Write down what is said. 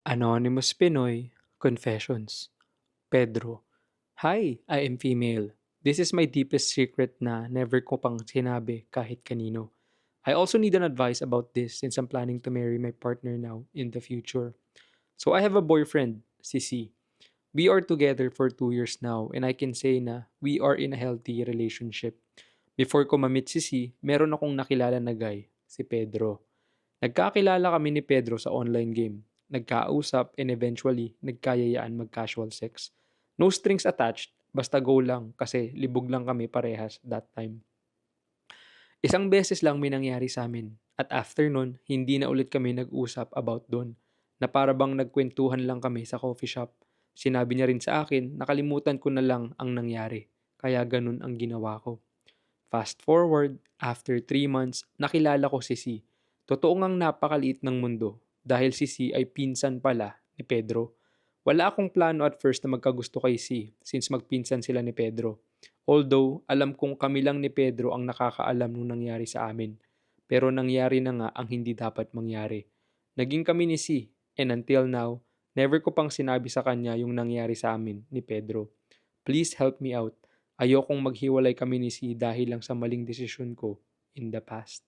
Anonymous Pinoy Confessions. Pedro. Hi, I am female. This is my deepest secret na never ko pang sinabi kahit kanino. I also need an advice about this since I'm planning to marry my partner now in the future. So I have a boyfriend, si C. We are together for 2 years now and I can say na we are in a healthy relationship. Before ko ma-meet si C, meron akong nakilala na guy, si Pedro. Nagkakilala kami ni Pedro sa online game. Nagkausap and eventually nagkayayaan mag-casual sex. No strings attached, basta go lang kasi libog lang kami parehas that time. Isang beses lang may nangyari sa amin at after nun, hindi na ulit kami nag-usap about doon na para bang nagkwentuhan lang kami sa coffee shop. Sinabi niya rin sa akin, nakalimutan ko na lang ang nangyari. Kaya ganun ang ginawa ko. Fast forward, after 3 months, nakilala ko si C. Totoo ngang napakaliit ng mundo dahil si C ay pinsan pala ni Pedro. Wala akong plano at first na magkagusto kay C since magpinsan sila ni Pedro. Although, alam kong kami lang ni Pedro ang nakakaalam nung nangyari sa amin. Pero nangyari na nga ang hindi dapat mangyari. Naging kami ni C and until now, never ko pang sinabi sa kanya yung nangyari sa amin ni Pedro. Please help me out. Ayokong maghiwalay kami ni C dahil lang sa maling desisyon ko in the past.